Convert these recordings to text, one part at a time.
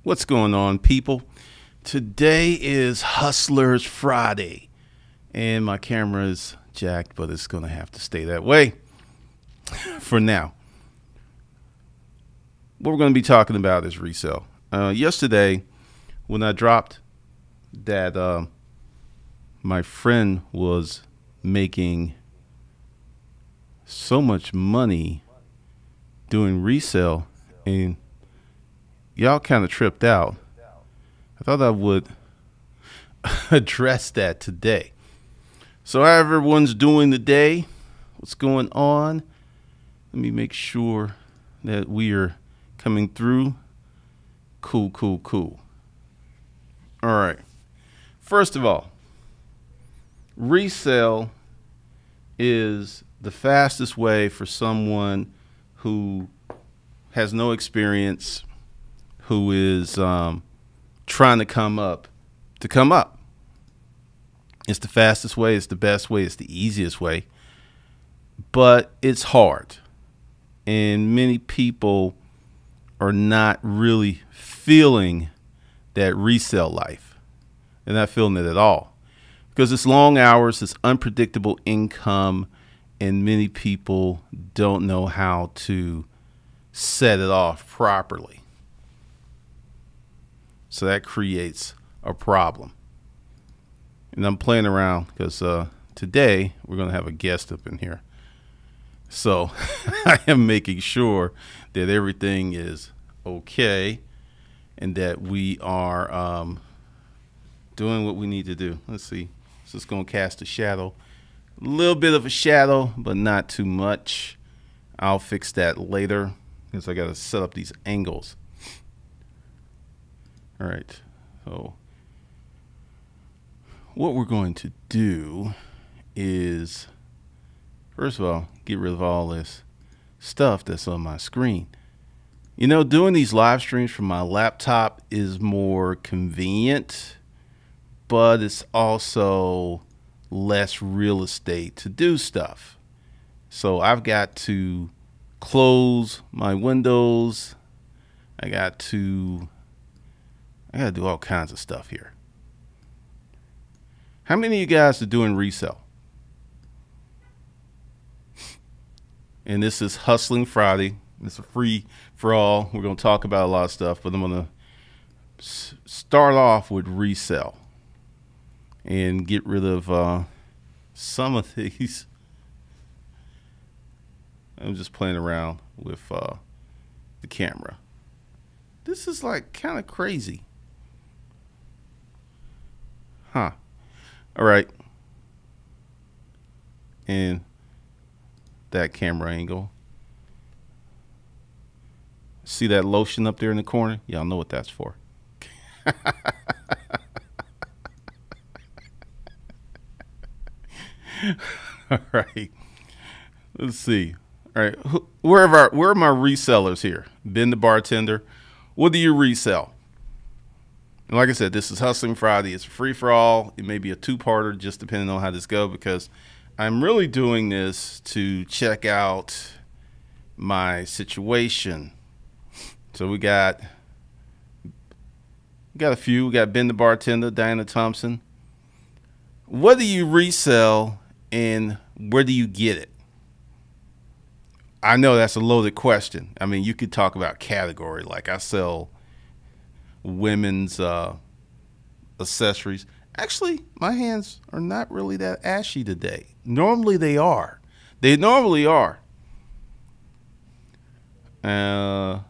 What's going on, people? Today is Hustlers Friday, and my camera is jacked, but it's going to have to stay that way for now. What we're going to be talking about is resale. Yesterday, when I dropped that my friend was making so much money doing resale, and y'all kind of tripped out. I thought I would address that today. So how everyone's doing today, what's going on? Let me make sure that we are coming through. Cool. All right. First of all, resale is the fastest way for someone who has no experience, who is trying to come up. It's the fastest way, it's the best way, it's the easiest way, but it's hard. And many people are not really feeling that resale life. They're not feeling it at all because it's long hours, it's unpredictable income, and many people don't know how to set it off properly. So that creates a problem. And I'm playing around because today we're going to have a guest up in here. So I am making sure that everything is okay and that we are doing what we need to do. Let's see. So it's going to cast a shadow. A little bit of a shadow, but not too much. I'll fix that later because I got to set up these angles. All right, so what we're going to do is, first of all, get rid of all this stuff that's on my screen. You know, doing these live streams from my laptop is more convenient, but it's also less real estate to do stuff. So I've got to close my windows. I got to do all kinds of stuff here. How many of you guys are doing resale? And this is Hustling Friday. It's a free for all. We're going to talk about a lot of stuff, but I'm going to start off with resale and get rid of some of these. I'm just playing around with the camera. This is like kind of crazy. Huh. All right. And that camera angle. See that lotion up there in the corner? Y'all know what that's for. All right. Let's see. All right. Where are my resellers here? Ben the bartender. What do you resell? And like I said, this is Hustling Friday. It's a free-for-all. It may be a two-parter, just depending on how this goes, because I'm really doing this to check out my situation. So we got a few. We got Ben the bartender, Diana Thompson. What do you resell, and where do you get it? I know that's a loaded question. I mean, you could talk about category, like I sell women's accessories. Actually, my hands are not really that ashy today. Normally they are. They normally are. I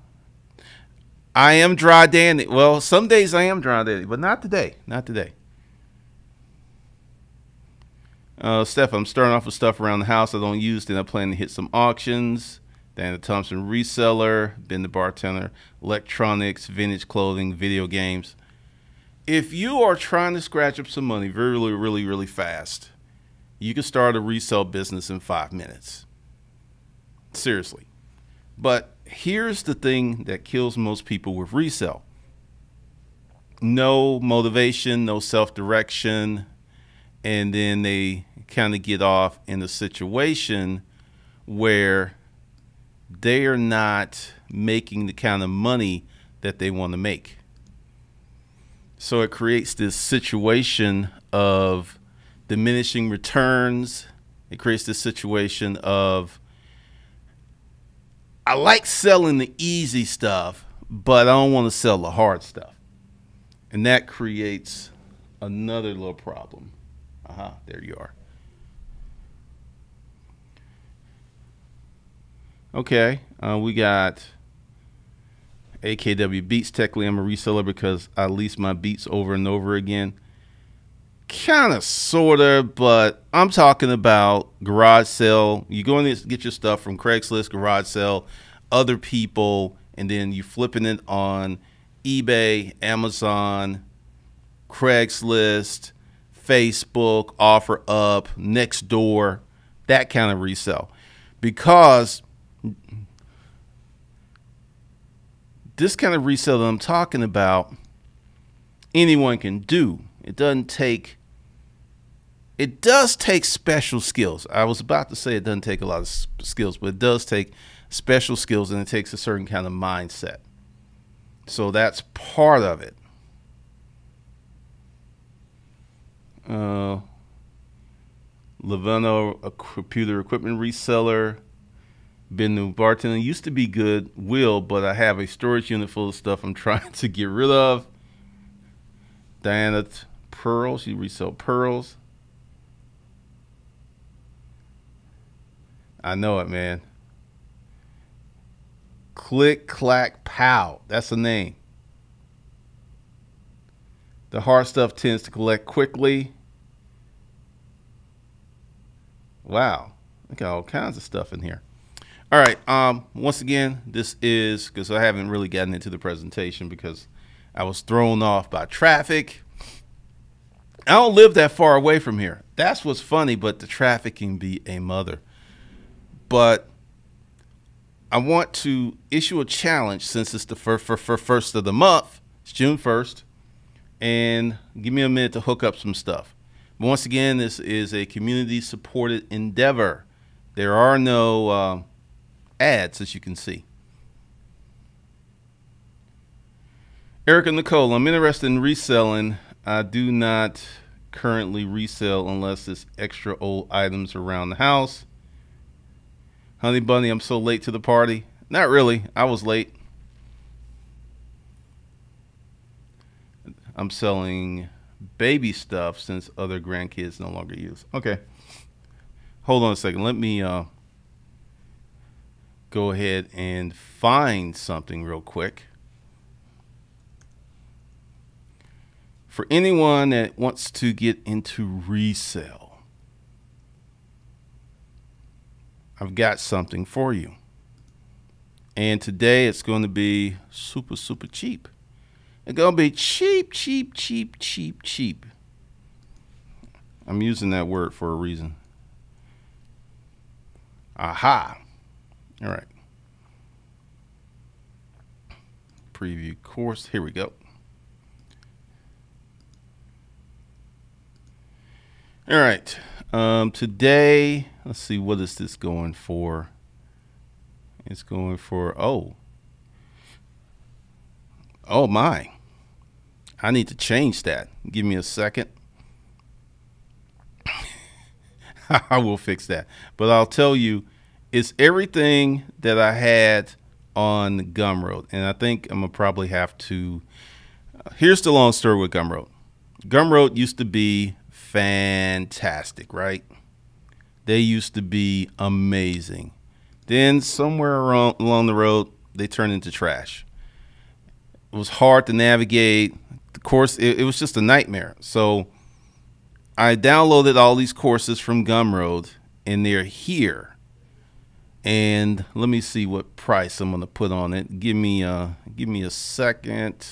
am dry dandy. Well, some days I am dry dandy, but not today. Not today. Steph, I'm starting off with stuff around the house I don't use. Then I plan to hit some auctions. Diana Thompson, reseller. Ben the bartender, electronics, vintage clothing, video games. If you are trying to scratch up some money really fast, you can start a resale business in 5 minutes. Seriously. But here's the thing that kills most people with resale. No motivation, no self-direction, and then they kind of get off in a situation where they are not making the kind of money that they want to make. So it creates this situation of diminishing returns. It creates this situation of, I like selling the easy stuff, but I don't want to sell the hard stuff. And that creates another little problem. Aha, there you are. Okay, we got AKW Beats. Technically, I'm a reseller because I lease my beats over and over again. Kind of, sort of, but I'm talking about garage sale. You go in and get your stuff from Craigslist, garage sale, other people, and then you flipping it on eBay, Amazon, Craigslist, Facebook, OfferUp, Nextdoor, that kind of resell. Because this kind of resale that I'm talking about, anyone can do. It does take special skills. I was about to say it doesn't take a lot of skills, but it does take special skills, and it takes a certain kind of mindset. So that's part of it. Laveno, a computer equipment reseller. Been to bartending. Used to be good, but I have a storage unit full of stuff I'm trying to get rid of. Diana Pearl, she resell pearls. I know it, man. Click, clack, pow. That's the name. The hard stuff tends to collect quickly. Wow. Look at all kinds of stuff in here. All right. Once again, this is because I haven't really gotten into the presentation because I was thrown off by traffic. I don't live that far away from here. That's what's funny, but the traffic can be a mother. But I want to issue a challenge since it's the first of the month. It's June 1st. And give me a minute to hook up some stuff. But once again, this is a community-supported endeavor. There are no ads, as you can see. Erica Nicole, I'm interested in reselling. I do not currently resell unless it's extra old items around the house. Honey Bunny, I'm so late to the party. Not really. I was late. I'm selling baby stuff since other grandkids no longer use. Okay. Hold on a second. Let me go ahead and find something real quick. For anyone that wants to get into resale, I've got something for you. And today it's going to be super, super cheap. It's going to be cheap, cheap, cheap, cheap, cheap. I'm using that word for a reason. Aha. All right. Preview course. Here we go. All right. Today, let's see, what is this going for? It's going for, oh my. I need to change that. Give me a second. I will fix that. But I'll tell you, it's everything that I had on Gumroad. And I think I'm going to probably have to, here's the long story with Gumroad. Gumroad used to be fantastic, right? They used to be amazing. Then somewhere along the road, they turned into trash. It was hard to navigate. The course, it was just a nightmare. So I downloaded all these courses from Gumroad, and they're here. And let me see what price I'm going to put on it. Give me a second.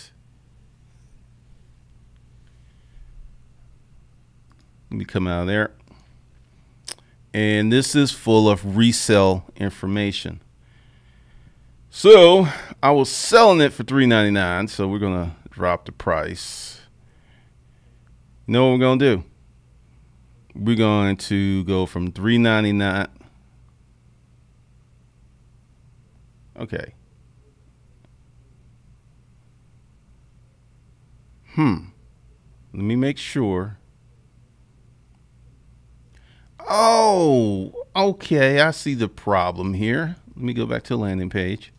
Let me come out of there. And this is full of resale information. So I was selling it for $3.99. So we're going to drop the price. You know what we're going to do? We're going to go from $3.99. Okay. Let me make sure. Oh, okay. I see the problem here. Let me go back to the landing page.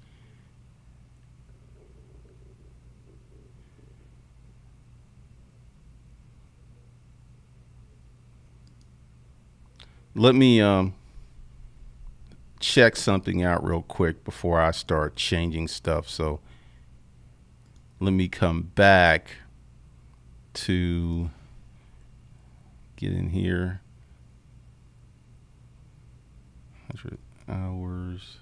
Let me check something out real quick before I start changing stuff. So let me come back to get in here. 100 hours.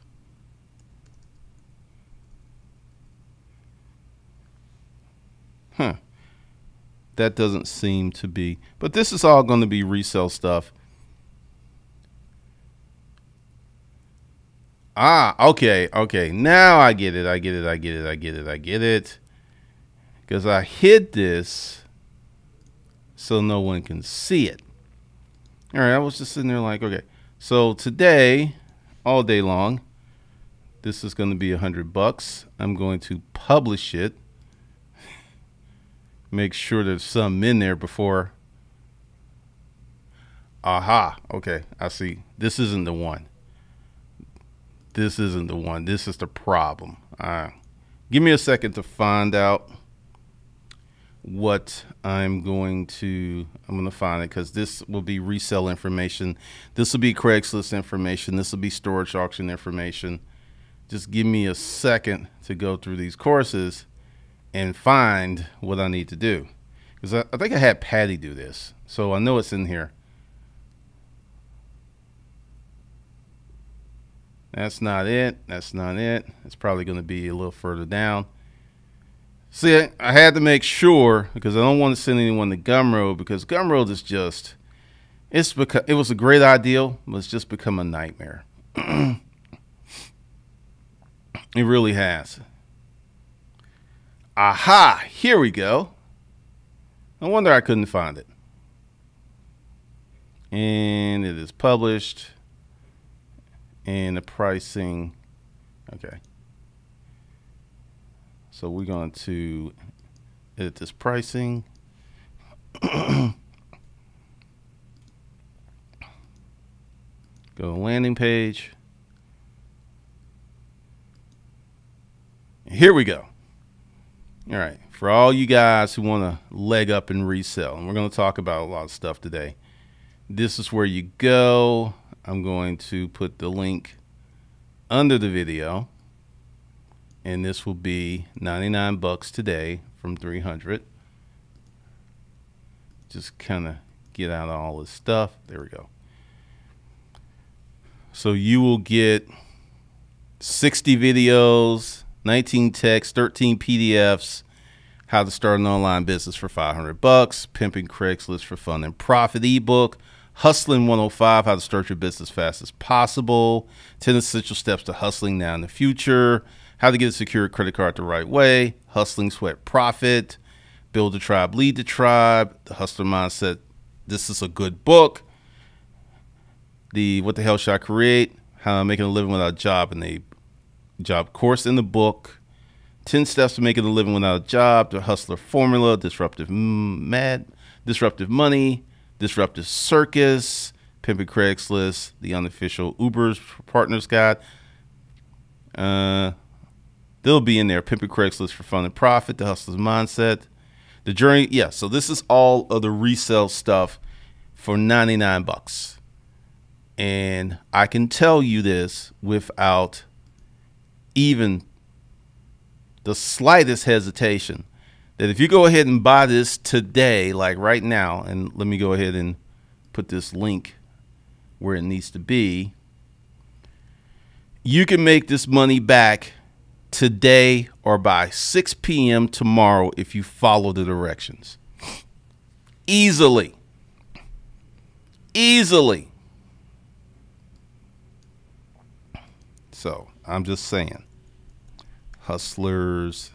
Huh. That doesn't seem to be, but this is all going to be resale stuff. Ah, okay, okay. Now I get it. I get it. I get it. I get it. I get it. Because I hid this so no one can see it. All right, I was just sitting there like, okay. So today, all day long, this is going to be $100. I'm going to publish it. Make sure there's some in there before. Aha. Okay, I see. This isn't the one. This isn't the one. This is the problem. Give me a second to find out what I'm going to find it, because this will be resale information. This will be Craigslist information. This will be storage auction information. Just give me a second to go through these courses and find what I need to do, because I think I had Patty do this, so I know it's in here. That's not it. That's not it. It's probably going to be a little further down. See, I had to make sure, because I don't want to send anyone to Gumroad, because Gumroad is just, it was a great idea, but it's just become a nightmare. It really has. Aha, here we go. No wonder I couldn't find it. And it is published. And the pricing, okay. So we're going to edit this pricing. Go to the landing page. Here we go. All right, for all you guys who want to leg up and resell, and we're going to talk about a lot of stuff today. This is where you go. I'm going to put the link under the video, and this will be $99 today from 300. Just kind of get out all this stuff. There we go. So you will get 60 videos, 19 texts, 13 PDFs, how to start an online business for $500, pimping Craigslist for fun and profit ebook, Hustling 105, how to start your business fast as possible, 10 essential steps to hustling now in the future, how to get a secure credit card the right way, Hustling Sweat Profit, Build a Tribe, Lead the Tribe, The Hustler Mindset. This is a good book. The What the Hell Should I Create? How I'm Making a Living Without a Job, and a job course in the book. 10 Steps to Making a Living Without a Job, The Hustler Formula, Disruptive Money, Disruptive Circus, Pimping Craigslist, The Unofficial Uber's Partners Guide. They'll be in there. Pimping Craigslist for Fun and Profit, The Hustler's Mindset, The Journey. Yeah, so this is all of the resale stuff for $99. And I can tell you this without even the slightest hesitation, that if you go ahead and buy this today, like right now, and let me go ahead and put this link where it needs to be, you can make this money back today or by 6 p.m. tomorrow if you follow the directions. Easily. Easily. So I'm just saying, Hustlers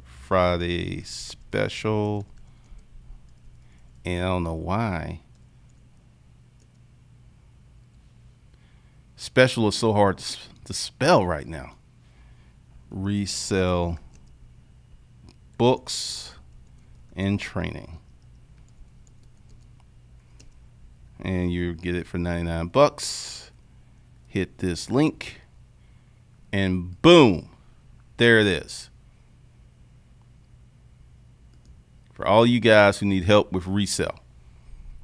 Friday special, and I don't know why special is so hard to spell right now. Resell books and training. and you get it for 99 bucks. Hit this link and boom, there it is. For all you guys who need help with resale,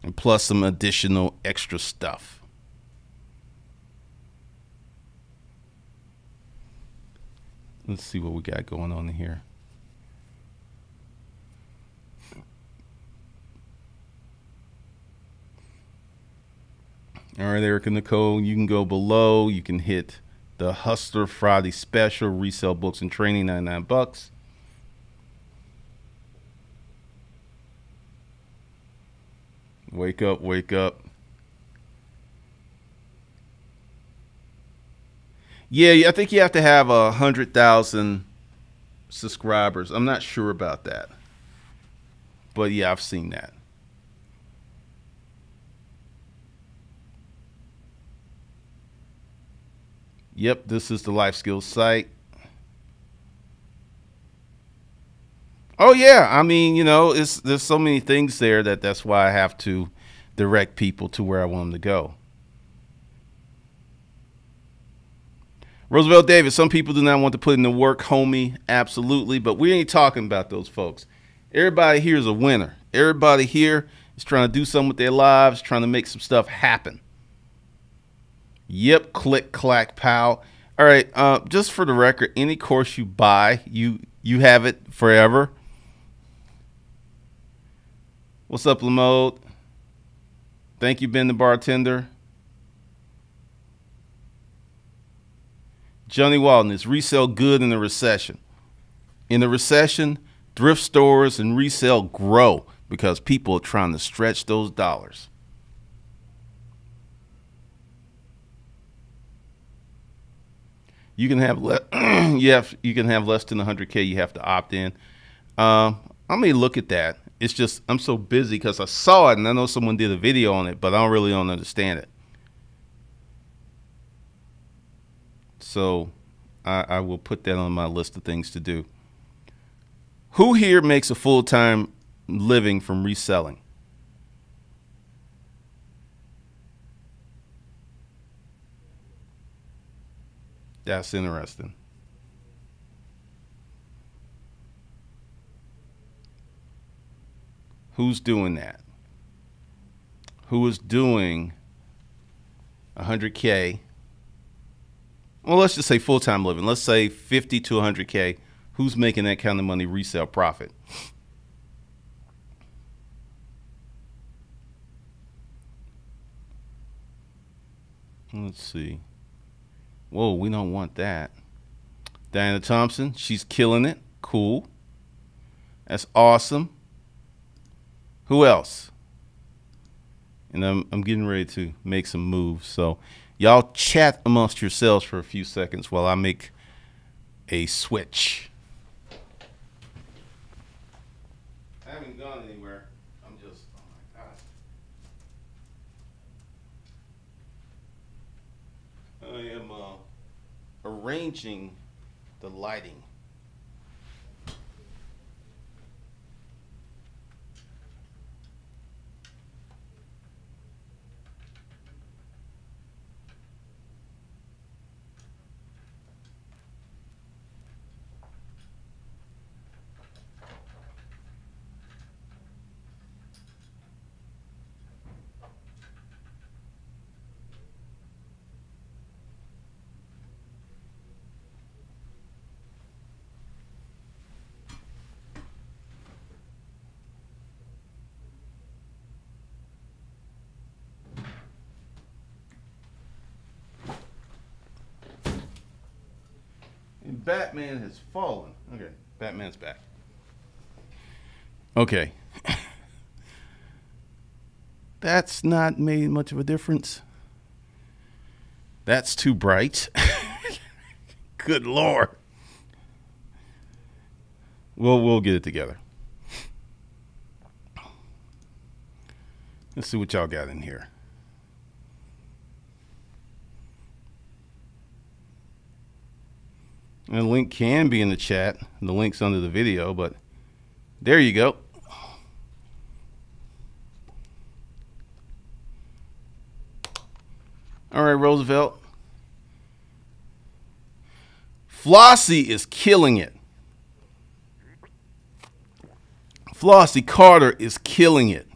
and plus some additional extra stuff. Let's see what we got going on in here. All right, Erica Nicole, you can go below. You can hit the Hustler Friday special, resale books and training, 99 bucks. Wake up, wake up. Yeah, I think you have to have 100,000 subscribers. I'm not sure about that. But yeah, I've seen that. Yep, this is the Life Skills site. Oh yeah, I mean, you know, there's so many things there that's why I have to direct people to where I want them to go. Roosevelt Davis, some people do not want to put in the work, homie. Absolutely, but we ain't talking about those folks. Everybody here is a winner. Everybody here is trying to do something with their lives, trying to make some stuff happen. Yep, click, clack, pow. All right, just for the record, any course you buy, you have it forever. What's up, Lamode? Thank you, Ben the Bartender. Johnny Walton, is resale good in the recession? In the recession, thrift stores and resale grow because people are trying to stretch those dollars. You can have you can have less than 100K. You have to opt in. I may look at that. It's just I'm so busy because I saw it and I know someone did a video on it, but I don't understand it. So I will put that on my list of things to do. Who here makes a full-time living from reselling? That's interesting. Who's doing that? Who is doing 100K? Well, let's just say full-time living. Let's say 50 to 100K. Who's making that kind of money resale profit? Let's see. Whoa, we don't want that. Diana Thompson, she's killing it. Cool. That's awesome. Who else? And I'm getting ready to make some moves. So y'all chat amongst yourselves for a few seconds while I make a switch. I haven't gone anywhere. I'm just, oh my gosh. I am arranging the lighting. And Batman has fallen. Okay, Batman's back. Okay. That's not made much of a difference. That's too bright. Good Lord. We'll get it together. Let's see what y'all got in here. And the link can be in the chat. The link's under the video, but there you go. All right, Roosevelt. Flossie is killing it. Flossie Carter is killing it.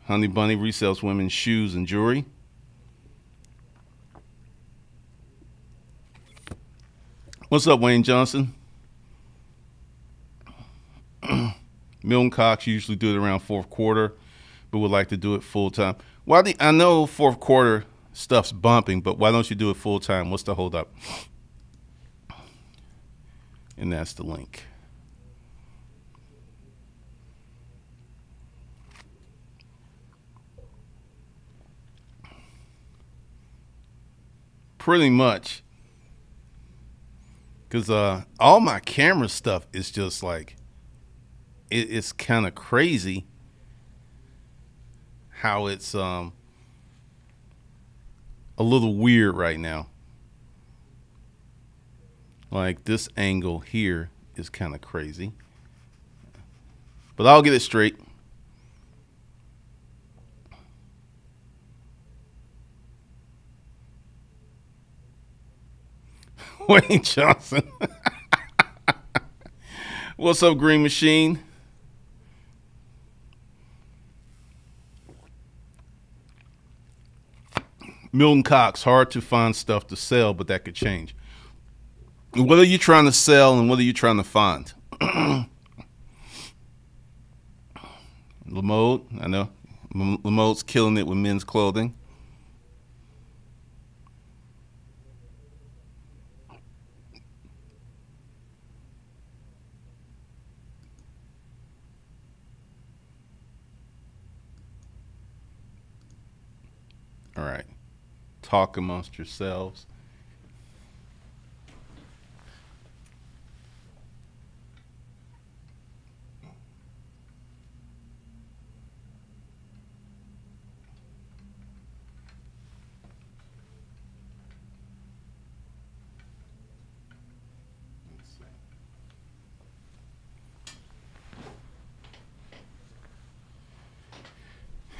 Honey Bunny resells women's shoes and jewelry. What's up, Wayne Johnson? Milton Cox usually do it around fourth quarter, but would like to do it full time. I know fourth quarter stuff's bumping, but why don't you do it full time? What's the hold up? And that's the link. Pretty much. Because all my camera stuff is just like, it's kind of crazy how it's a little weird right now. Like this angle here is kind of crazy. But I'll get it straight. Wayne Johnson. What's up, Green Machine? Milton Cox, hard to find stuff to sell, but that could change. What are you trying to sell and what are you trying to find? Lamode, I know. Lamode's killing it with men's clothing. All right. Talk amongst yourselves.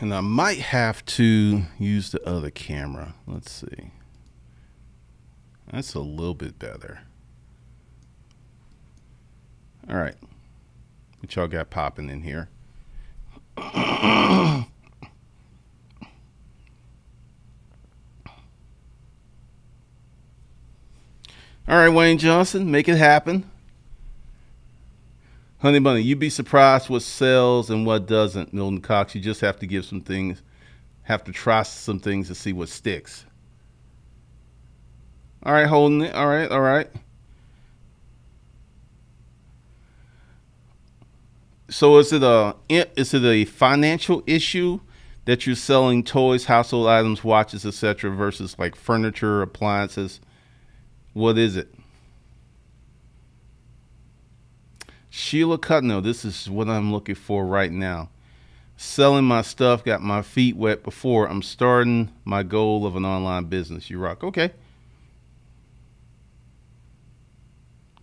And I might have to use the other camera. Let's see. That's a little bit better. All right. What y'all got popping in here? All right, Wayne Johnson, make it happen. Honey Bunny, you'd be surprised what sells and what doesn't, Milton Cox. You just have to give some things, have to try some things to see what sticks. All right, holding it. All right, all right. So is it a financial issue that you're selling toys, household items, watches, etc., versus like furniture, appliances? What is it? Sheila Cutno, this is what I'm looking for right now. Selling my stuff, got my feet wet before I'm starting my goal of an online business. You rock. Okay.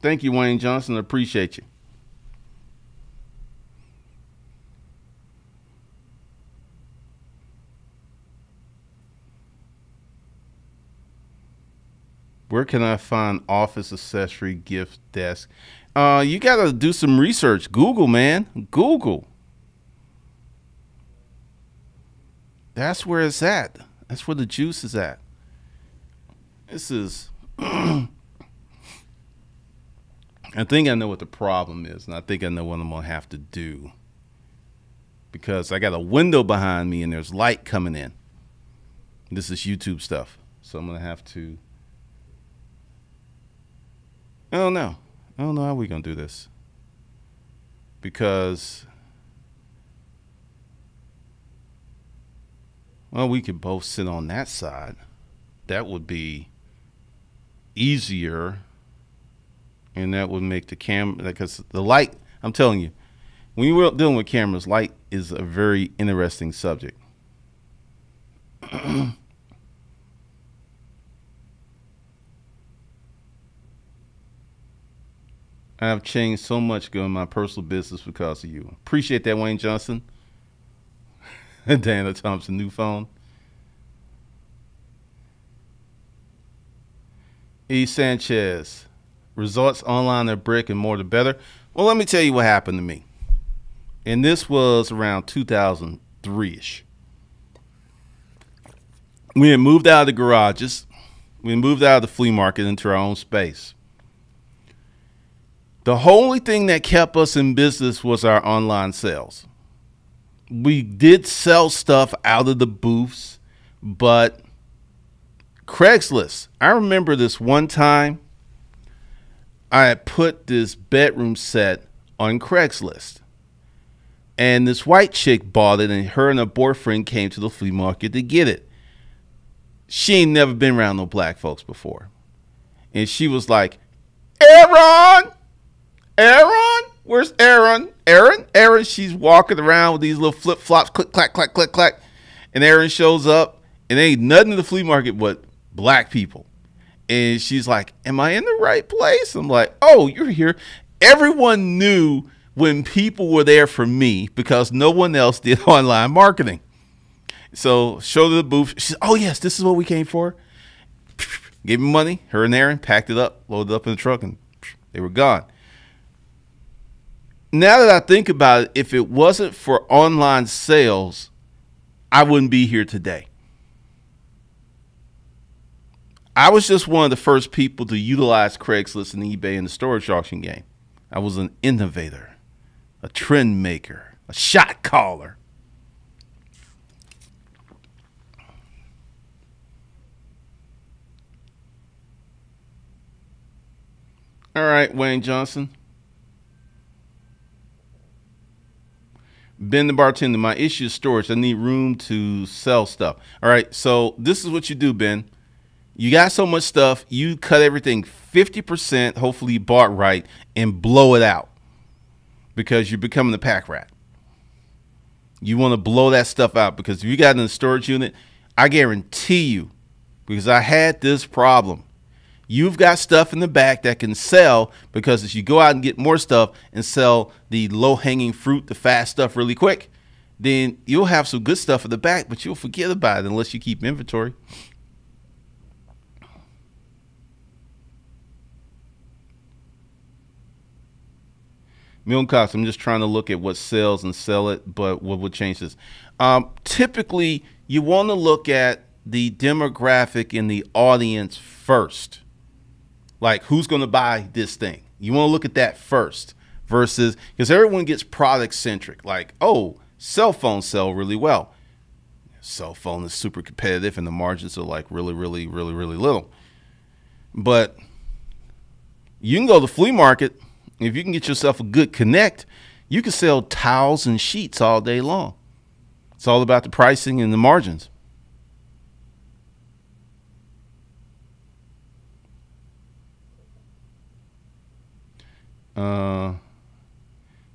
Thank you, Wayne Johnson. I appreciate you. Where can I find office accessory gift desk? You got to do some research. Google, man. Google. That's where it's at. That's where the juice is at. This is... I think I know what the problem is, and I think I know what I'm going to have to do. Because I got a window behind me, and there's light coming in. This is YouTube stuff. So I'm going to have to... I don't know how we're going to do this. Because, well, we could both sit on that side. That would be easier. And that would make the camera, because the light, I'm telling you, when you're dealing with cameras, light is a very interesting subject. I've changed so much in my personal business because of you. Appreciate that, Wayne Johnson. Dana Thompson, new phone. E. Sanchez, results online are brick and mortar better. Well, let me tell you what happened to me. And this was around 2003 ish. We had moved out of the garages. We moved out of the flea market into our own space. The only thing that kept us in business was our online sales. We did sell stuff out of the booths, but Craigslist. I remember this one time I had put this bedroom set on Craigslist. And this white chick bought it, and her and her boyfriend came to the flea market to get it. She ain't never been around no black folks before. And she was like, Aaron! Aaron? Where's Aaron? Aaron? Aaron, she's walking around with these little flip-flops, click, clack, clack, click, clack. And Aaron shows up, and there ain't nothing in the flea market but black people. And she's like, am I in the right place? I'm like, oh, you're here. Everyone knew when people were there for me because no one else did online marketing. So showed her the booth. She said, oh, yes, this is what we came for. Gave me money. Her and Aaron packed it up, loaded it up in the truck, and they were gone. Now that I think about it, if it wasn't for online sales, I wouldn't be here today. I was just one of the first people to utilize Craigslist and eBay in the storage auction game. I was an innovator, a trend maker, a shot caller. All right, Wayne Johnson. Ben the bartender, my issue is storage. I need room to sell stuff. All right, so this is what you do, Ben. You got so much stuff, you cut everything 50%, hopefully you bought right, and blow it out because you're becoming a pack rat. You want to blow that stuff out because if you got it in a storage unit, I guarantee you, because I had this problem, you've got stuff in the back that can sell because as you go out and get more stuff and sell the low-hanging fruit, the fast stuff really quick, then you'll have some good stuff in the back, but you'll forget about it unless you keep inventory. Milton Cox, I'm just trying to look at what sells and sell it, but what would change this? Typically, you want to look at the demographic in the audience first. Like, who's going to buy this thing? You want to look at that first versus, because everyone gets product centric. Like, oh, cell phones sell really well. Cell phone is super competitive and the margins are like really, really, really, really little. But you can go to the flea market. If you can get yourself a good connect, you can sell towels and sheets all day long. It's all about the pricing and the margins.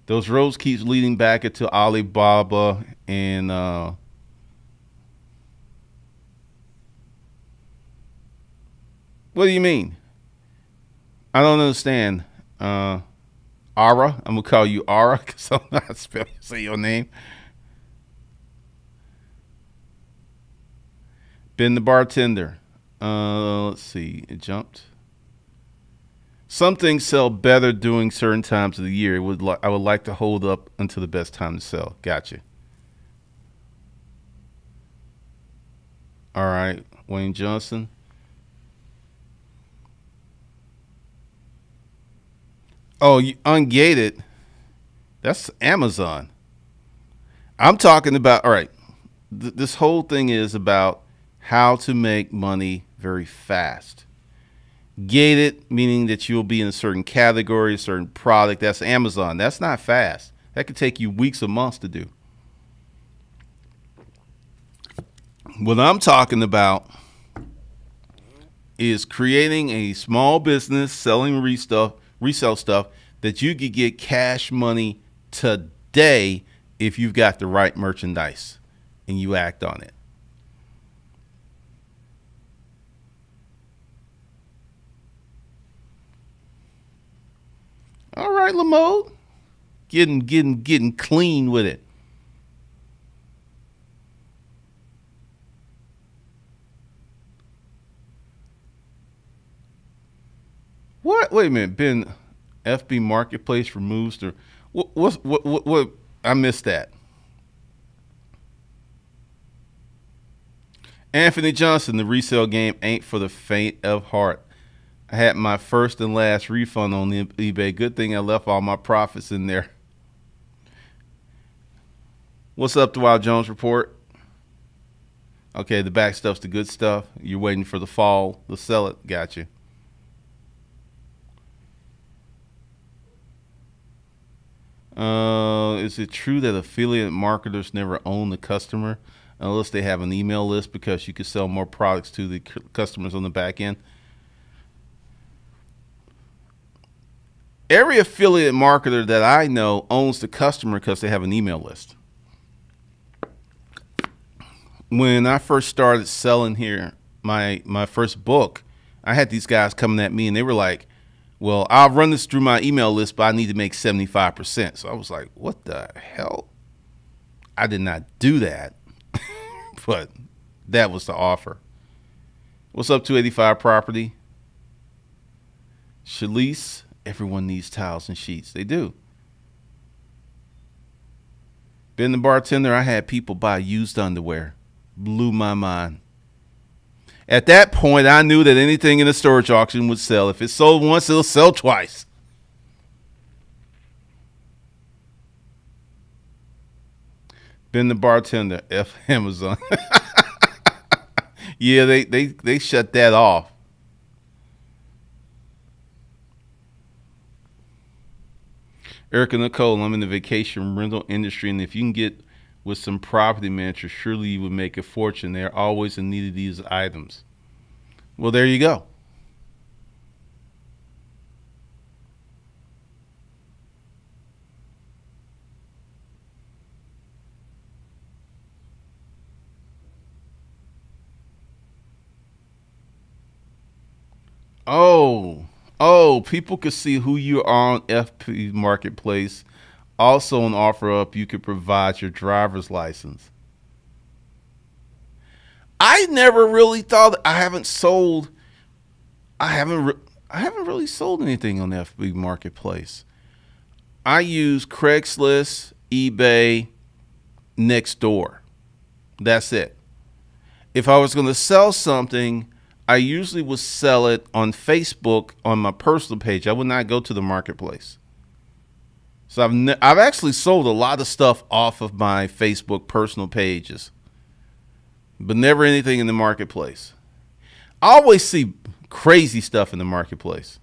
Those roads keeps leading back into Alibaba and what do you mean? I don't understand. Ara, I'm gonna call you Ara because I'm not say your name. Ben the bartender. Let's see. It jumped. Some things sell better during certain times of the year. I would like to hold up until the best time to sell. Gotcha. All right, Wayne Johnson. Oh, you ungated. That's Amazon. I'm talking about, all right, this whole thing is about how to make money very fast. Gated, meaning that you'll be in a certain category, a certain product. That's Amazon. That's not fast. That could take you weeks or months to do. What I'm talking about is creating a small business selling resell stuff that you could get cash money today if you've got the right merchandise and you act on it. All right, Lamode, getting clean with it. What? Wait a minute. Ben, FB Marketplace removes the what? I missed that. Anthony Johnson, the resale game ain't for the faint of heart. I had my first and last refund on eBay. Good thing I left all my profits in there. What's up, the Wild Jones report? Okay, the back stuff's the good stuff. You're waiting for the fall to sell it. Gotcha. Is it true that affiliate marketers never own the customer unless they have an email list because you could sell more products to the customers on the back end? Every affiliate marketer that I know owns the customer because they have an email list. When I first started selling here, my first book, I had these guys coming at me and they were like, well, I'll run this through my email list, but I need to make 75%. So I was like, what the hell? I did not do that, but that was the offer. What's up, 285 property? Shalise, everyone needs towels and sheets. They do. Been the bartender, I had people buy used underwear. Blew my mind. At that point, I knew that anything in a storage auction would sell. If it sold once, it'll sell twice. Been the bartender, F Amazon. Yeah, they shut that off. Erica Nicole, I'm in the vacation rental industry, and if you can get with some property manager, surely you would make a fortune. They're always in need of these items. Well, there you go. Oh, people could see who you are on FP Marketplace. Also, on OfferUp, you could provide your driver's license. I never really thought. I haven't really sold anything on FB Marketplace. I use Craigslist, eBay, Nextdoor. That's it. If I was going to sell something, I usually would sell it on Facebook on my personal page. I would not go to the marketplace. So I've actually sold a lot of stuff off of my Facebook personal pages, but never anything in the marketplace. I always see crazy stuff in the marketplace.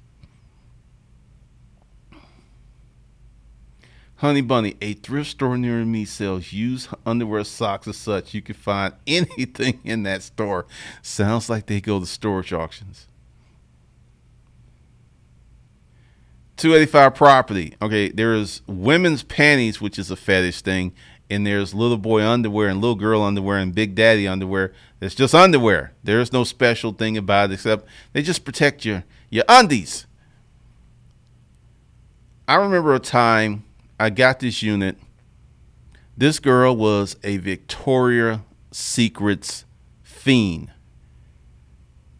Honey Bunny, a thrift store near me sells used underwear, socks, and such. You can find anything in that store. Sounds like they go to storage auctions. 285 property. Okay, there is women's panties, which is a fetish thing, and there's little boy underwear and little girl underwear and big daddy underwear. That's just underwear. There is no special thing about it except they just protect your undies. I remember a time I got this unit. This girl was a Victoria's Secrets fiend.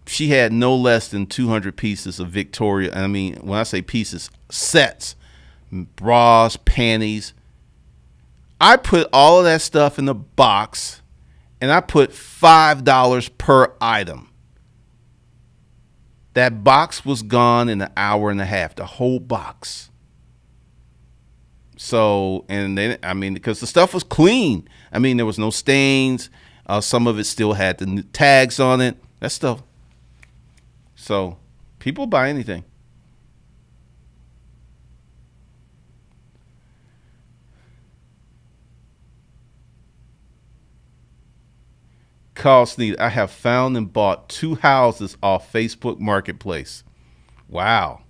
She had no less than 200 pieces of Victoria. I mean, when I say pieces, sets, bras, panties. I put all of that stuff in the box, and I put $5 per item. That box was gone in an hour and a half, the whole box. So, and then, I mean, because the stuff was clean. I mean, there was no stains. Some of it still had the tags on it. That stuff. So, people buy anything. Carl Sneed, I have found and bought 2 houses off Facebook Marketplace. Wow.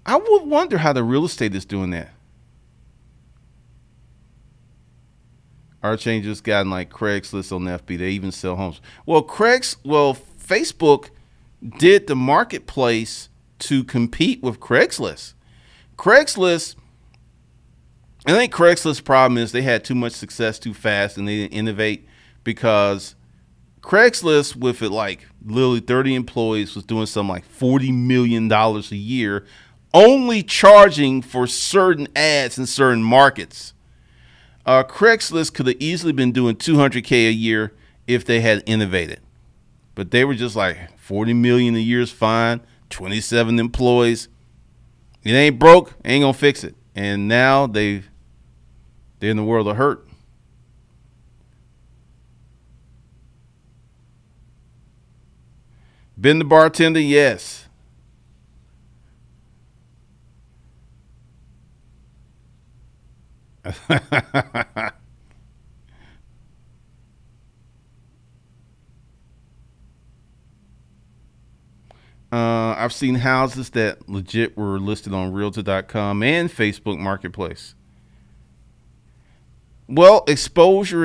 I would wonder how the real estate is doing that. Archangel's gotten like Craigslist on FB. They even sell homes. Well, Facebook did the marketplace to compete with Craigslist. I think Craigslist's problem is they had too much success too fast and they didn't innovate because Craigslist, with it like literally 30 employees, was doing something like $40 million a year, only charging for certain ads in certain markets. Craigslist could have easily been doing $200K a year if they had innovated. But they were just like, 40 million a year is fine. 27 employees. It ain't broke, ain't gonna fix it. And now they're in the world of hurt. Been the bartender? Yes. I've seen houses that legit were listed on Realtor.com and Facebook Marketplace. Well, exposure.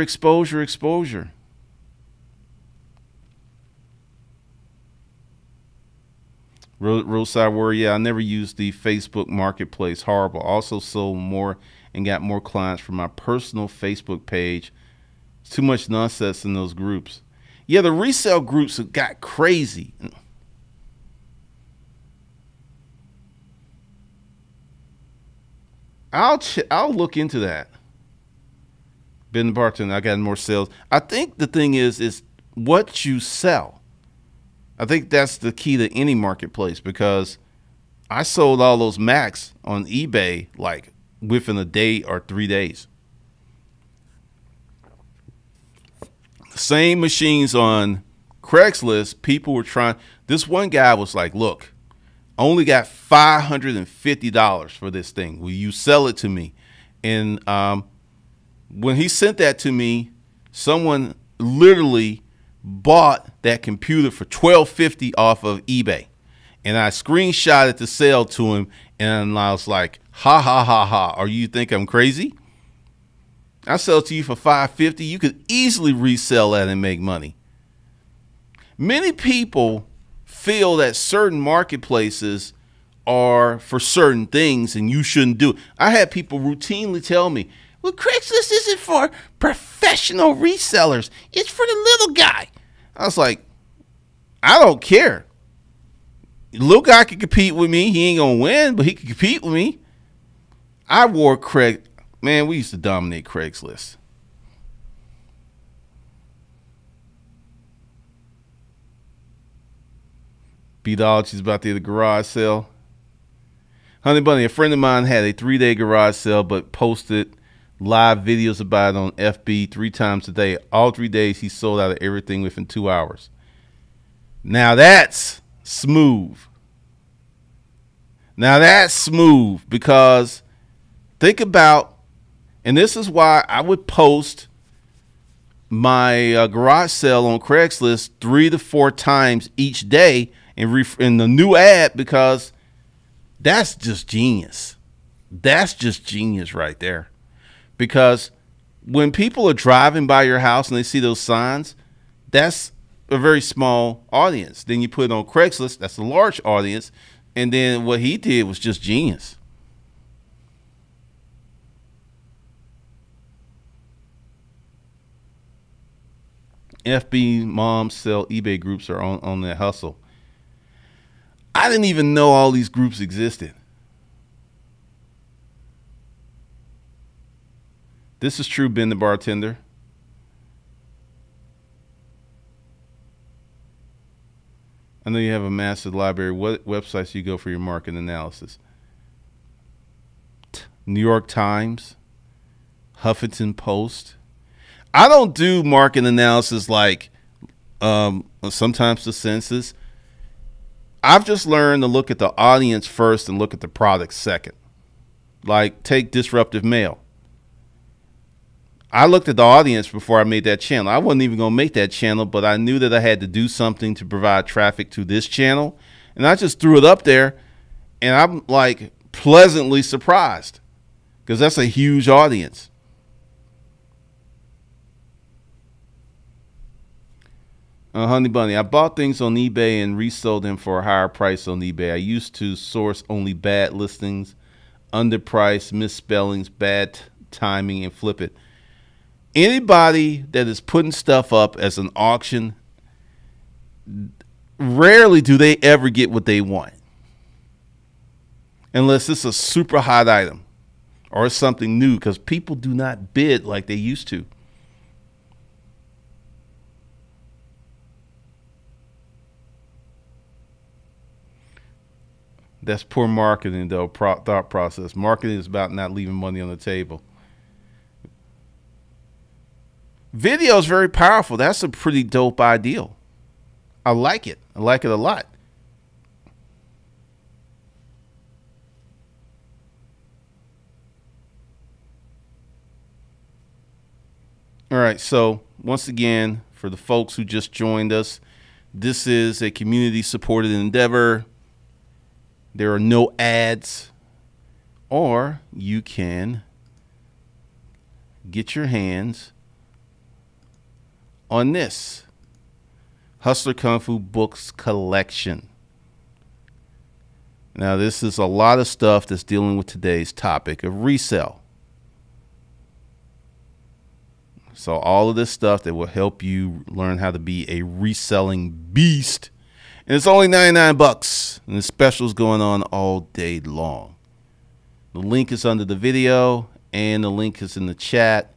Roadside Warrior, yeah, I never used the Facebook Marketplace. Horrible. Also sold more and got more clients from my personal Facebook page. It's too much nonsense in those groups. Yeah, the resale groups have got crazy. I'll look into that. Been the bartender. I got more sales. I think the thing is what you sell. I think that's the key to any marketplace, because I sold all those Macs on eBay like within a day or 3 days. Same machines on Craigslist. People were trying. This one guy was like, look, only got $550 for this thing. Will you sell it to me? And when he sent that to me, someone literally bought that computer for $1,250 off of eBay. And I screenshotted the sale to him, and I was like, ha, ha, ha, ha. Or you think I'm crazy? I sell it to you for $550. You could easily resell that and make money. Many people feel that certain marketplaces are for certain things and you shouldn't do it. I had people routinely tell me, well, Craigslist isn't for professional resellers. It's for the little guy. I was like, I don't care. The little guy can compete with me. He ain't going to win, but he can compete with me. I wore Man, we used to dominate Craigslist. Beatology's about to hit a garage sale. Honey Bunny, a friend of mine had a 3-day garage sale, but posted live videos about it on FB 3 times a day. All 3 days, he sold out of everything within 2 hours. Now that's smooth. Because think about, and this is why I would post my garage sale on Craigslist 3 to 4 times each day in the new ad, because that's just genius. That's just genius right there. Because when people are driving by your house and they see those signs, that's a very small audience. Then you put it on Craigslist, that's a large audience. And then what he did was just genius. FB moms sell eBay groups are on that hustle. I didn't even know all these groups existed. This is true, Ben the bartender. I know you have a massive library. What websites do you go for your market analysis? New York Times, Huffington Post. I don't do market analysis like sometimes the census. I've just learned to look at the audience first and look at the product second. Like, take disruptive mail. I looked at the audience before I made that channel. I wasn't even going to make that channel, but I knew that I had to do something to provide traffic to this channel. And I just threw it up there, and I'm like pleasantly surprised, because that's a huge audience. Honey Bunny, I bought things on eBay and resold them for a higher price on eBay. I used to source only bad listings, underpriced, misspellings, bad timing, and flip it. Anybody that is putting stuff up as an auction rarely do they ever get what they want. Unless it's a super hot item or something new, because people do not bid like they used to. That's poor marketing, though, thought process. Marketing is about not leaving money on the table. Video is very powerful. That's a pretty dope idea. I like it. I like it a lot. All right. So once again, for the folks who just joined us, this is a community supported endeavor. There are no ads, or you can get your hands on this Hustler Kung Fu Books collection. Now, this is a lot of stuff that's dealing with today's topic of resale. So all of this stuff that will help you learn how to be a reselling beast. And it's only 99 bucks. And the special's going on all day long. The link is under the video, and the link is in the chat.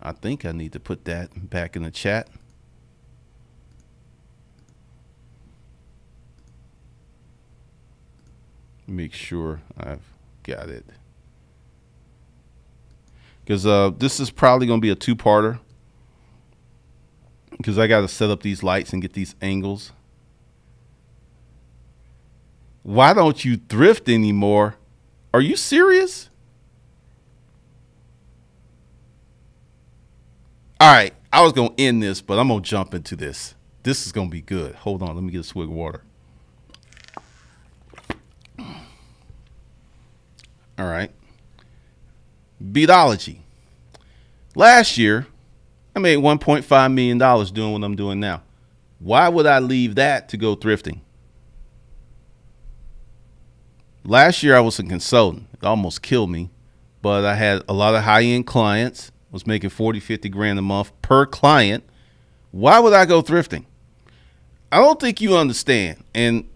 I think I need to put that back in the chat. Make sure I've got it. Because this is probably going to be a two-parter. Because I got to set up these lights and get these angles. Why don't you thrift anymore? Are you serious? All right, I was going to end this, but I'm going to jump into this. This is going to be good. Hold on, let me get a swig of water. All right. Beatology. Last year, I made $1.5 million doing what I'm doing now. Why would I leave that to go thrifting? Last year, I was a consultant. It almost killed me, but I had a lot of high-end clients. Was making 40, 50 grand a month per client. Why would I go thrifting? I don't think you understand. And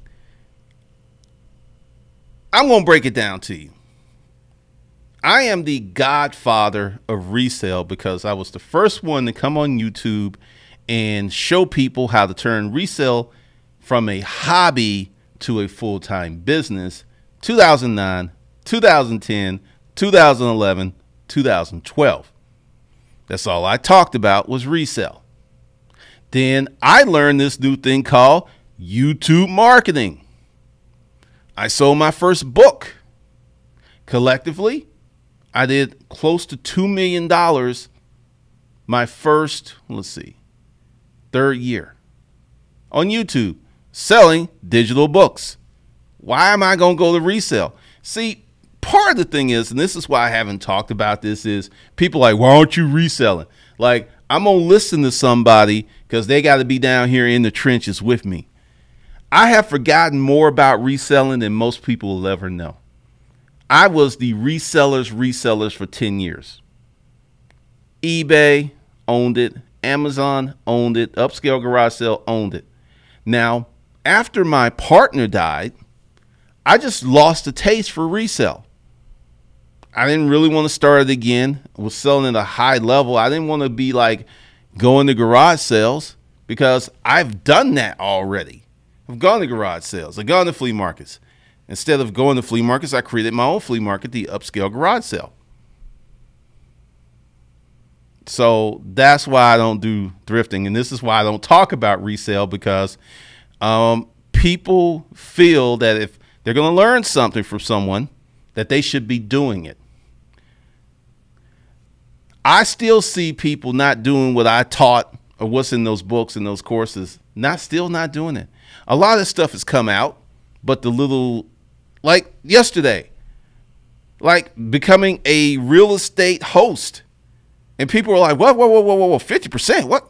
I'm going to break it down to you. I am the godfather of resale because I was the first one to come on YouTube and show people how to turn resale from a hobby to a full-time business. 2009, 2010, 2011, 2012. That's all I talked about was resale. Then I learned this new thing called YouTube marketing. I sold my first book. Collectively, I did close to $2 million my first, third year on YouTube selling digital books. Why am I going to go to resale? See, part of the thing is, and this is why I haven't talked about this, is people are like, why aren't you reselling? Like, I'm going to listen to somebody because they got to be down here in the trenches with me. I have forgotten more about reselling than most people will ever know. I was the resellers for 10 years. eBay owned it. Amazon owned it. Upscale Garage Sale owned it. Now, after my partner died, I just lost the taste for resale. I didn't really want to start it again. I was selling at a high level. I didn't want to be like going to garage sales because I've done that already. I've gone to garage sales. I've gone to flea markets. Instead of going to flea markets, I created my own flea market, the Upscale Garage Sale. So that's why I don't do thrifting. And this is why I don't talk about resale, because people feel that if they're going to learn something from someone, that they should be doing it. I still see people not doing what I taught or what's in those books and those courses, still not doing it. A lot of stuff has come out, but the little, like yesterday, like becoming a real estate host. And people were like, whoa, 50%? What?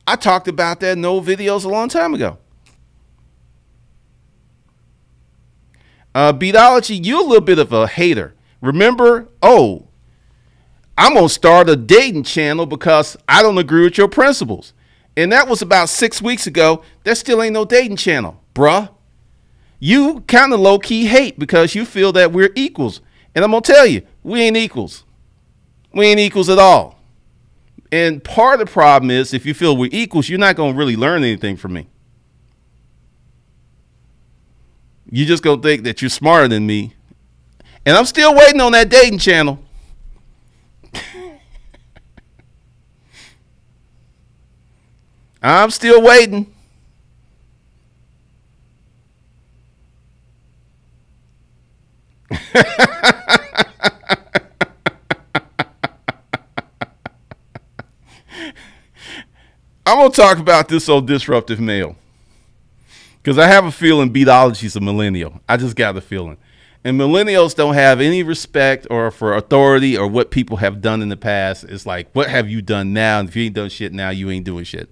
I talked about that in old videos a long time ago. Beatology, you're a little bit of a hater. Remember, I'm going to start a dating channel because I don't agree with your principles. And that was about 6 weeks ago. There still ain't no dating channel, bruh. You kind of low-key hate because you feel that we're equals. And I'm going to tell you, we ain't equals. We ain't equals at all. And part of the problem is if you feel we're equals, you're not going to really learn anything from me. You're just going to think that you're smarter than me. And I'm still waiting on that dating channel. I'm still waiting. I'm going to talk about this on Disruptive Male because I have a feeling Beatology's a millennial. I just got the feeling. And millennials don't have any respect or for authority or what people have done in the past. It's like, what have you done now? And if you ain't done shit now, you ain't doing shit.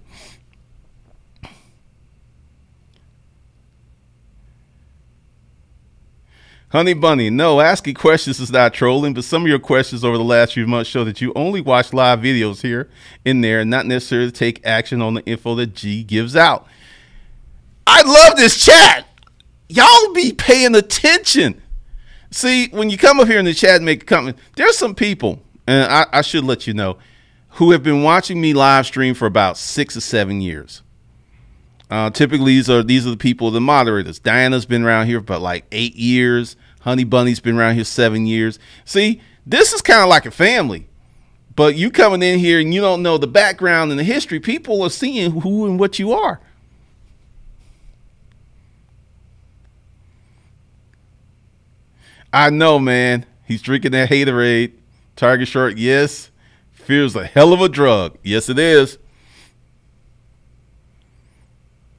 Honey Bunny, no, asking questions is not trolling, but some of your questions over the last few months show that you only watch live videos here and there and not necessarily take action on the info that G gives out. I love this chat. Y'all be paying attention. See, when you come up here in the chat and make a comment, there's some people, and I should let you know, who have been watching me live stream for about 6 or 7 years. Typically, these are the people, the moderators. Diana's been around here for about like 8 years. Honey Bunny's been around here 7 years. See, this is kind of like a family. But you coming in here and you don't know the background and the history. People are seeing who and what you are. I know, man. He's drinking that haterade. Target short, yes. Fear's a hell of a drug. Yes, it is.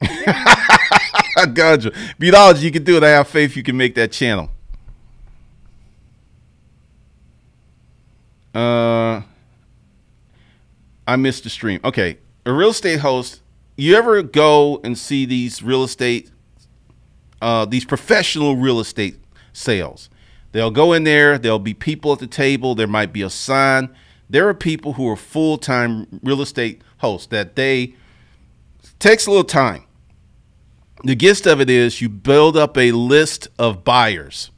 I got you. Beatology, you can do it. I have faith you can make that channel. I missed the stream. Okay. A real estate host, you ever go and see these real estate, these professional real estate sales? They'll go in there. There'll be people at the table. There might be a sign. There are people who are full-time real estate hosts that takes a little time. The gist of it is you build up a list of buyers.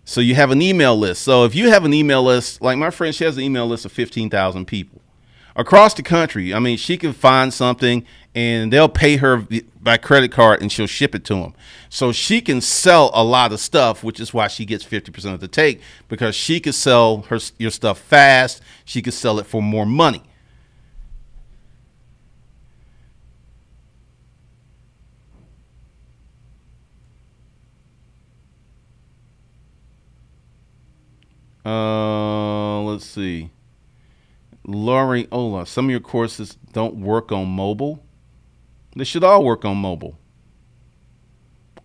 So you have an email list. So if you have an email list, like my friend, she has an email list of 15,000 people across the country. I mean, she can find something and they'll pay her by credit card and she'll ship it to them. So she can sell a lot of stuff, which is why she gets 50% of the take, because she can sell your stuff fast. She can sell it for more money. Let's see. Lori Ola, some of your courses don't work on mobile. They should all work on mobile.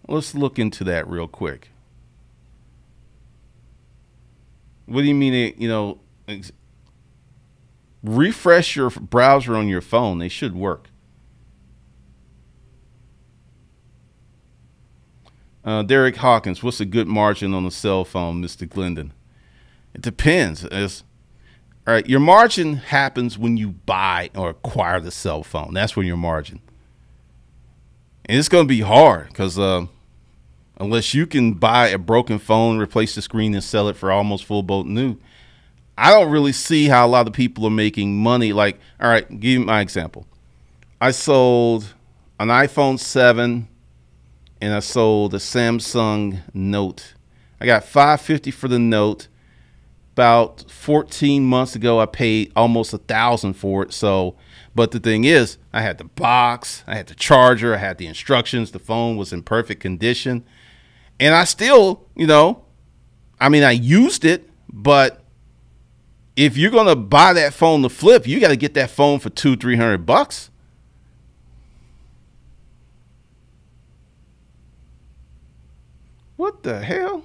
Let's look into that real quick. What do you mean? Refresh your browser on your phone. They should work. Derek Hawkins, what's a good margin on a cell phone, Mr. Glendon? It depends. All right, your margin happens when you buy or acquire the cell phone. That's when your margin. And it's going to be hard because unless you can buy a broken phone, replace the screen, and sell it for almost full boat new, I don't really see how a lot of people are making money. Like, all right, give you my example. I sold an iPhone 7 and I sold a Samsung Note. I got $550 for the Note. About 14 months ago, I paid almost $1,000 for it. So, but the thing is, I had the box, I had the charger, I had the instructions. The phone was in perfect condition, and I still, I used it. But if you're gonna buy that phone to flip, you got to get that phone for $200-300. What the hell?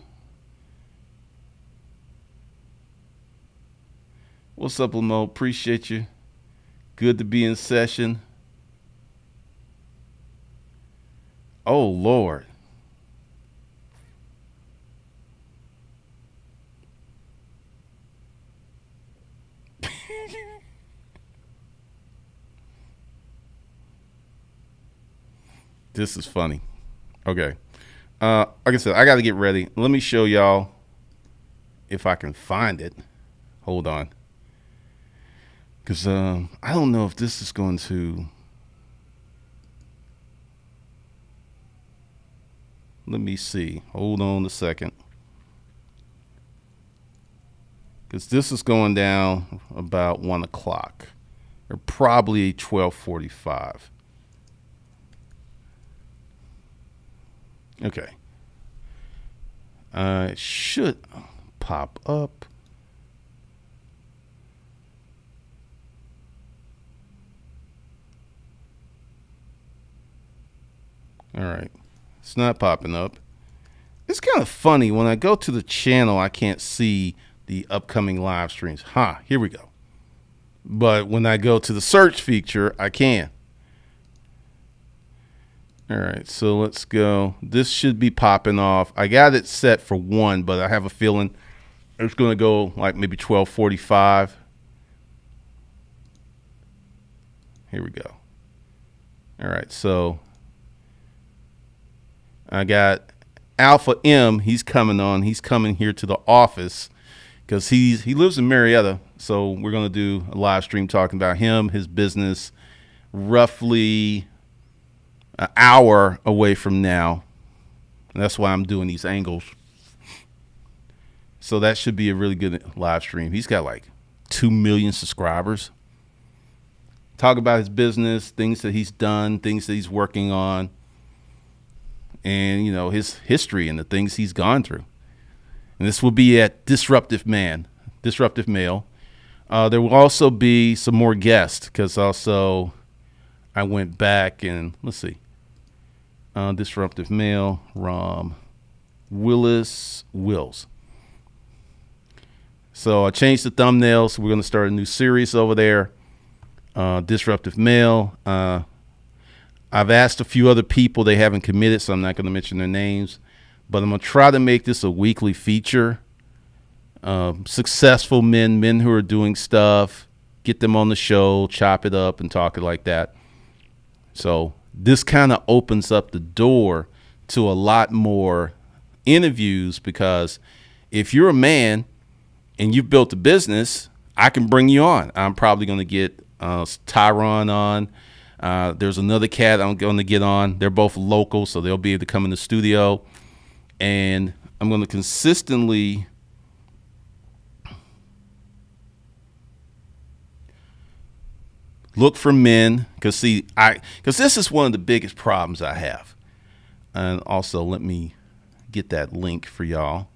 What's up, Lamo? Appreciate you. Good to be in session. Oh, Lord. This is funny. Okay. Like I said, I got to get ready. Let me show y'all if I can find it. Hold on. Because I don't know if this is going to. Let me see. Hold on a second. Because this is going down about 1 o'clock. Or probably 12:45. Okay. It should pop up. All right. It's not popping up. It's kind of funny. When I go to the channel, I can't see the upcoming live streams. Here we go. But when I go to the search feature, I can. All right, so let's go. This should be popping off. I got it set for 1, but I have a feeling it's going to go like maybe 12:45. Here we go. All right, so I got Alpha M. He's coming on. He's coming here to the office because he lives in Marietta. So we're going to do a live stream talking about him, his business, roughly an hour away from now. And that's why I'm doing these angles. So that should be a really good live stream. He's got like 2 million subscribers. Talk about his business, things that he's done, things that he's working on, and, you know, his history and the things he's gone through. And this will be at Disruptive Male. There will also be some more guests because also I went back and let's see. Disruptive Male, Rom Willis. So I changed the thumbnail, so we're going to start a new series over there. Disruptive Male. I've asked a few other people. They haven't committed, so I'm not going to mention their names. But I'm going to try to make this a weekly feature. Successful men who are doing stuff, get them on the show, chop it up and talk it like that. So this kind of opens up the door to a lot more interviews, because if you're a man and you've built a business, I can bring you on. I'm probably going to get Tyron on. There's another cat I'm going to get on. They're both local, so they'll be able to come in the studio. And I'm going to consistently look for men, because this is one of the biggest problems I have. And also, let me get that link for y'all.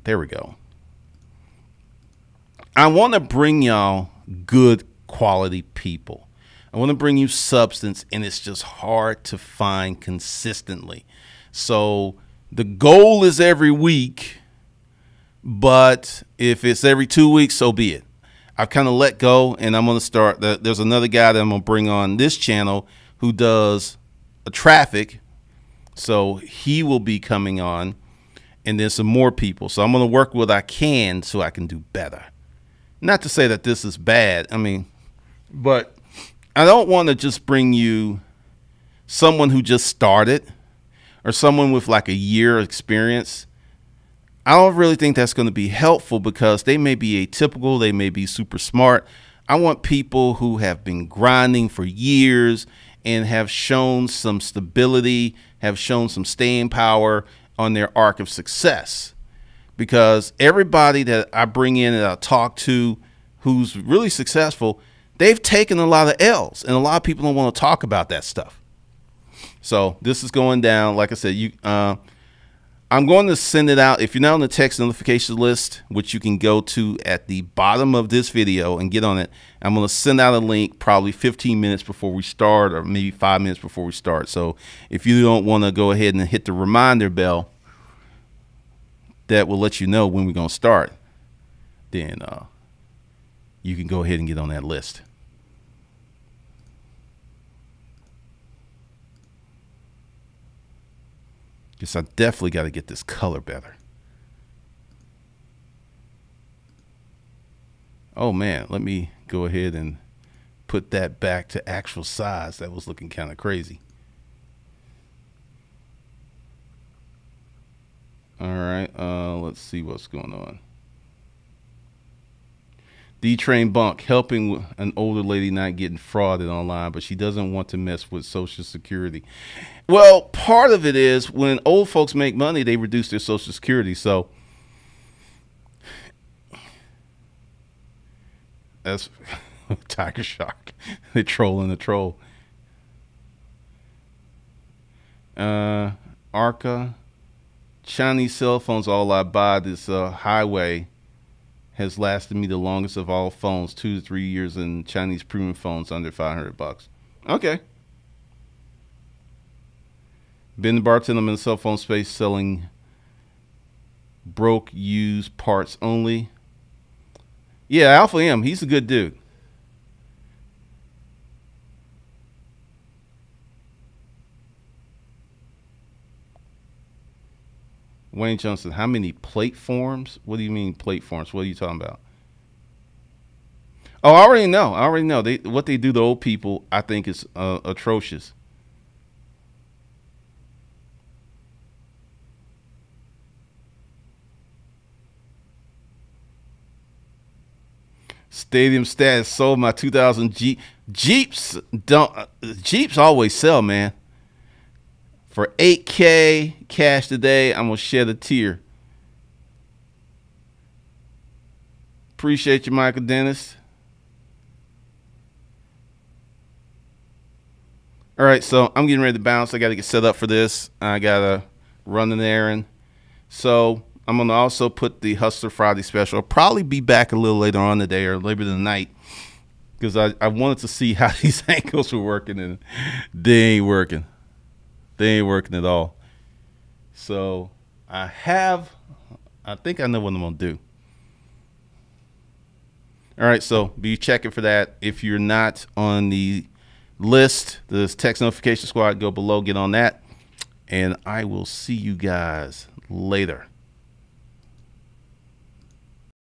There we go. I want to bring y'all good quality people. I want to bring you substance, and it's just hard to find consistently. So the goal is every week, but if it's every 2 weeks, so be it. I've kind of let go, and I'm going to start. There's another guy that I'm going to bring on this channel who does traffic, so he will be coming on, and then some more people. So I'm going to work what I can so I can do better. Not to say that this is bad, but I don't want to just bring you someone who just started or someone with like a year experience. I don't really think that's going to be helpful, because they may be atypical, they may be super smart. I want people who have been grinding for years and have shown some stability, have shown some staying power on their arc of success. Because everybody that I bring in and I talk to who's really successful, they've taken a lot of L's, and a lot of people don't want to talk about that stuff. So this is going down. Like I said, I'm going to send it out. If you're not on the text notification list, which you can go to at the bottom of this video and get on it, I'm going to send out a link probably 15 minutes before we start, or maybe 5 minutes before we start. So if you don't want to go ahead and hit the reminder bell, that will let you know when we're going to start, then you can go ahead and get on that list. Guess I definitely got to get this color better. Oh man, let me go ahead and put that back to actual size. That was looking kind of crazy. All right, let's see what's going on. D-Train Bunk, helping an older lady not getting frauded online, but she doesn't want to mess with Social Security. Well, part of it is when old folks make money, they reduce their Social Security. So that's Tiger Shark. They're trolling the troll. Arca. Chinese cell phones, all I buy. This highway has lasted me the longest of all phones, 2 to 3 years, and Chinese premium phones under $500. Okay. Been the bartender in the cell phone space selling broke used parts only. Yeah, Alpha M, he's a good dude. Wayne Johnson, how many plate forms? What do you mean plate forms? What are you talking about? Oh, I already know. What they do to old people, I think, is atrocious. Stadium Stats sold my 2000 Jeeps. Jeeps always sell, man. For $8K cash today, I'm going to shed a tear. Appreciate you, Michael Dennis. All right, so I'm getting ready to bounce. I got to get set up for this. I got to run an errand. So I'm going to also put the Hustler Friday special. I'll probably be back a little later on today or later tonight because I wanted to see how these ankles were working, and they ain't working. They ain't working at all. So I think I know what I'm going to do. All right, so be checking for that. If you're not on the list, the text notification squad, go below, get on that. And I will see you guys later.